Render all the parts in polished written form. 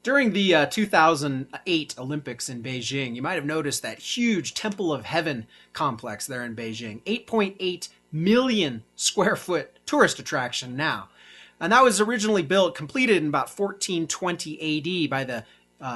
During the 2008 Olympics in Beijing, you might have noticed that huge Temple of Heaven complex there in Beijing. 8.8 million square foot tourist attraction now. And that was originally built, completed in about 1420 AD by the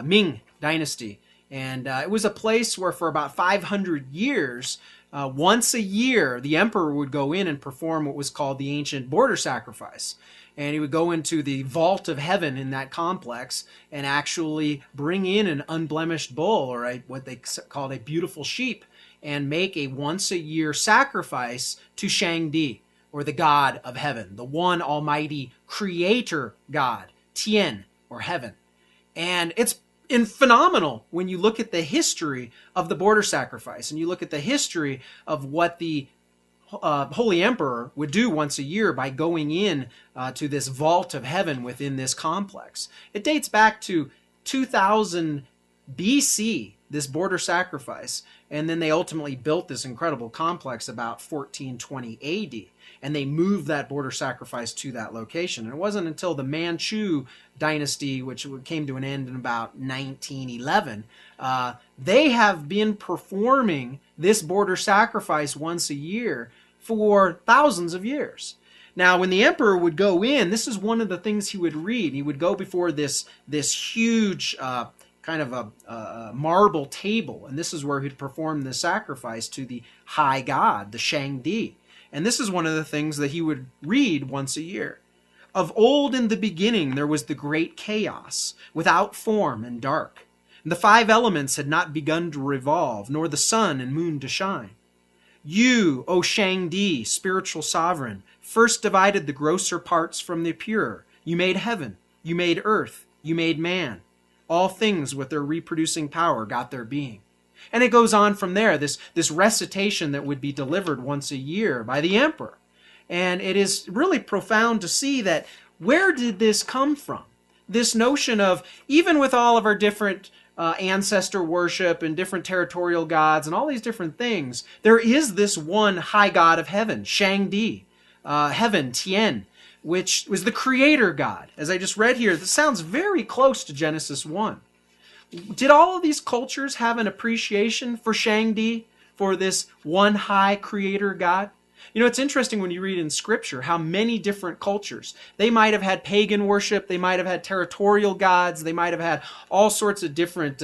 Ming Dynasty. And it was a place where for about 500 years, once a year, the emperor would go in and perform what was called the ancient border sacrifice. And he would go into the vault of heaven in that complex and actually bring in an unblemished bull, or what they called a beautiful sheep, and make a once-a-year sacrifice to ShangDi, or the god of heaven, the one almighty creator god, Tian, or heaven. And it's phenomenal when you look at the history of the border sacrifice, and you look at the history of what the Holy Emperor would do once a year by going in to this vault of heaven within this complex. It dates back to 2000 BC, this border sacrifice, and then they ultimately built this incredible complex about 1420 AD, and they moved that border sacrifice to that location. And it wasn't until the Manchu Dynasty, which came to an end in about 1911, they have been performing this border sacrifice once a year for thousands of years. Now, when the emperor would go in, this is one of the things he would read. He would go before this huge kind of a marble table, and this is where he'd perform the sacrifice to the high god, the ShangDi. And this is one of the things that he would read once a year. Of old in the beginning there was the great chaos, without form and dark. And the five elements had not begun to revolve, nor the sun and moon to shine. You, O ShangDi, spiritual sovereign, first divided the grosser parts from the purer. You made heaven, you made earth, you made man. All things with their reproducing power got their being. And it goes on from there, this recitation that would be delivered once a year by the emperor. And it is really profound to see that where did this come from? This notion of, even with all of our different ancestor worship and different territorial gods and all these different things, there is this one high god of heaven, ShangDi, heaven, Tian, which was the creator god. As I just read here, this sounds very close to Genesis 1. Did all of these cultures have an appreciation for ShangDi, for this one high creator god? You know, it's interesting when you read in Scripture how many different cultures, they might have had pagan worship, they might have had territorial gods, they might have had all sorts of different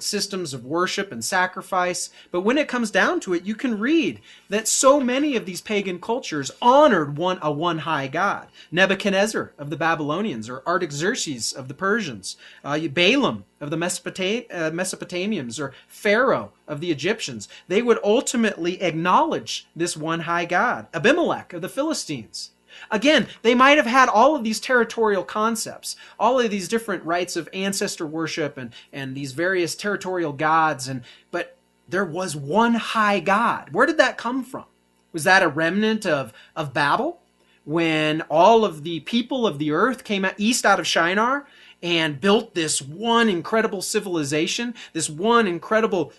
systems of worship and sacrifice. But when it comes down to it, you can read that so many of these pagan cultures honored a one high god. Nebuchadnezzar of the Babylonians, or Artaxerxes of the Persians, Balaam of the Mesopotamians, or Pharaoh of the Egyptians. They would ultimately acknowledge this one high god. Abimelech of the Philistines. Again, they might have had all of these territorial concepts, all of these different rites of ancestor worship and these various territorial gods, but there was one high god. Where did that come from? Was that a remnant of Babel, when all of the people of the earth came east out of Shinar and built this one incredible civilization, this one incredible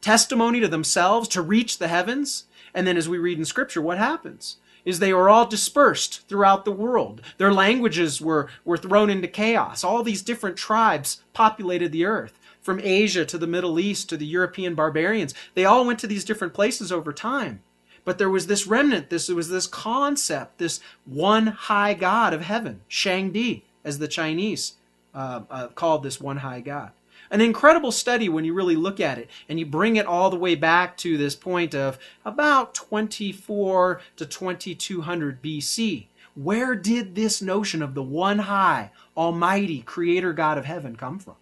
testimony to themselves to reach the heavens? And then as we read in Scripture, what happens? Is they were all dispersed throughout the world. Their languages were thrown into chaos. All these different tribes populated the earth. From Asia to the Middle East to the European barbarians. They all went to these different places over time. But there was this remnant, there was this concept, this one high god of heaven, ShangDi, as the Chinese called this one high god. An incredible study when you really look at it and you bring it all the way back to this point of about 24 to 2200 BC. Where did this notion of the one high, almighty, creator God of heaven come from?